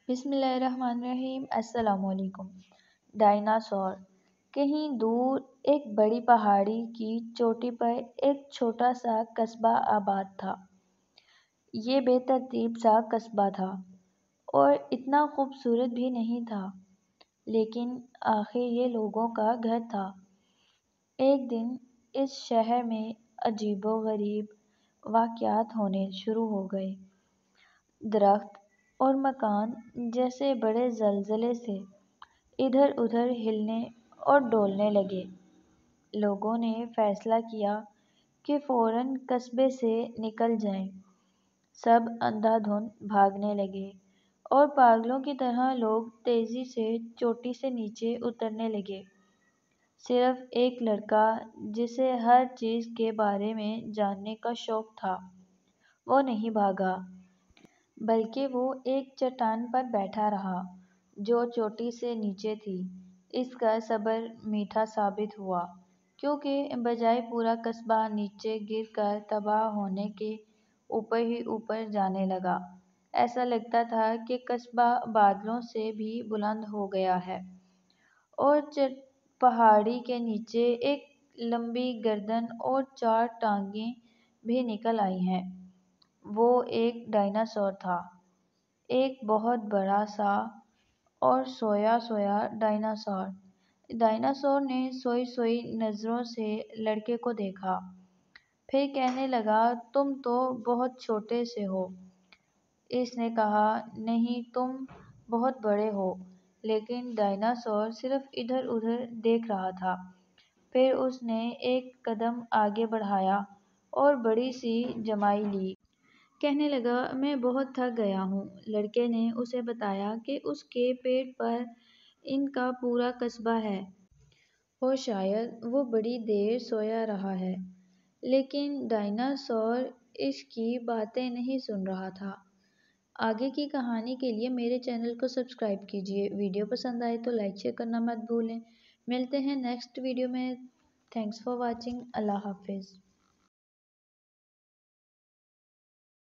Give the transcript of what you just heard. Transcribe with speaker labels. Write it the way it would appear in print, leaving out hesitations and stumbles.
Speaker 1: بسم اللہ الرحمن الرحیم۔ السلام علیکم۔ ڈائناسور۔ کہیں دور ایک بڑی پہاڑی کی چوٹی پر ایک چھوٹا سا قصبہ آباد تھا۔ یہ بے ترتیب سا قصبہ تھا اور اتنا خوبصورت بھی نہیں تھا، لیکن آخر یہ لوگوں کا گھر تھا۔ ایک دن اس شہر میں عجیب و غریب واقعات ہونے شروع ہو گئے۔ درخت اور مکان جیسے بڑے زلزلے سے ادھر ادھر ہلنے اور ڈولنے لگے۔ لوگوں نے فیصلہ کیا کہ فوراً قصبے سے نکل جائیں۔ سب اندھا دھند بھاگنے لگے اور پاگلوں کی طرح لوگ تیزی سے چوٹی سے نیچے اترنے لگے۔ صرف ایک لڑکا جسے ہر چیز کے بارے میں جاننے کا شوق تھا، وہ نہیں بھاگا، بلکہ وہ ایک چٹان پر بیٹھا رہا جو چوٹی سے نیچے تھی۔ اس کا صبر میٹھا ثابت ہوا، کیونکہ بجائے پورا قصبہ نیچے گر کر تباہ ہونے کے اوپر ہی اوپر جانے لگا، ایسا لگتا تھا کہ قصبہ بادلوں سے بھی بلند ہو گیا ہے اور پہاڑی کے نیچے ایک لمبی گردن اور 4 ٹانگیں بھی نکل آئی ہیں۔ وہ ایک ڈائناسور تھا، ایک بہت بڑا سا اور سویا سویا ڈائناسور۔ ڈائناسور نے سوئی سوئی نظروں سے لڑکے کو دیکھا، پھر کہنے لگا، تم تو بہت چھوٹے سے ہو۔ اس نے کہا، نہیں، تم بہت بڑے ہو۔ لیکن ڈائناسور صرف ادھر ادھر دیکھ رہا تھا۔ پھر اس نے ایک قدم آگے بڑھایا اور بڑی سی جمائی لی۔ کہنے لگا، میں بہت تھک گیا ہوں۔ لڑکے نے اسے بتایا کہ اس کے پیٹ پر ان کا پورا قصبہ ہے اور شاید وہ بڑی دیر سویا رہا ہے۔ لیکن ڈائناسور اس کی باتیں نہیں سن رہا تھا۔ آگے کی کہانی کے لیے میرے چینل کو سبسکرائب کیجیے۔ ویڈیو پسند آئے تو لائک شیئر کرنا مت بھولیں۔ ملتے ہیں نیکسٹ ویڈیو میں۔ Thanks for watching. اللہ حافظ۔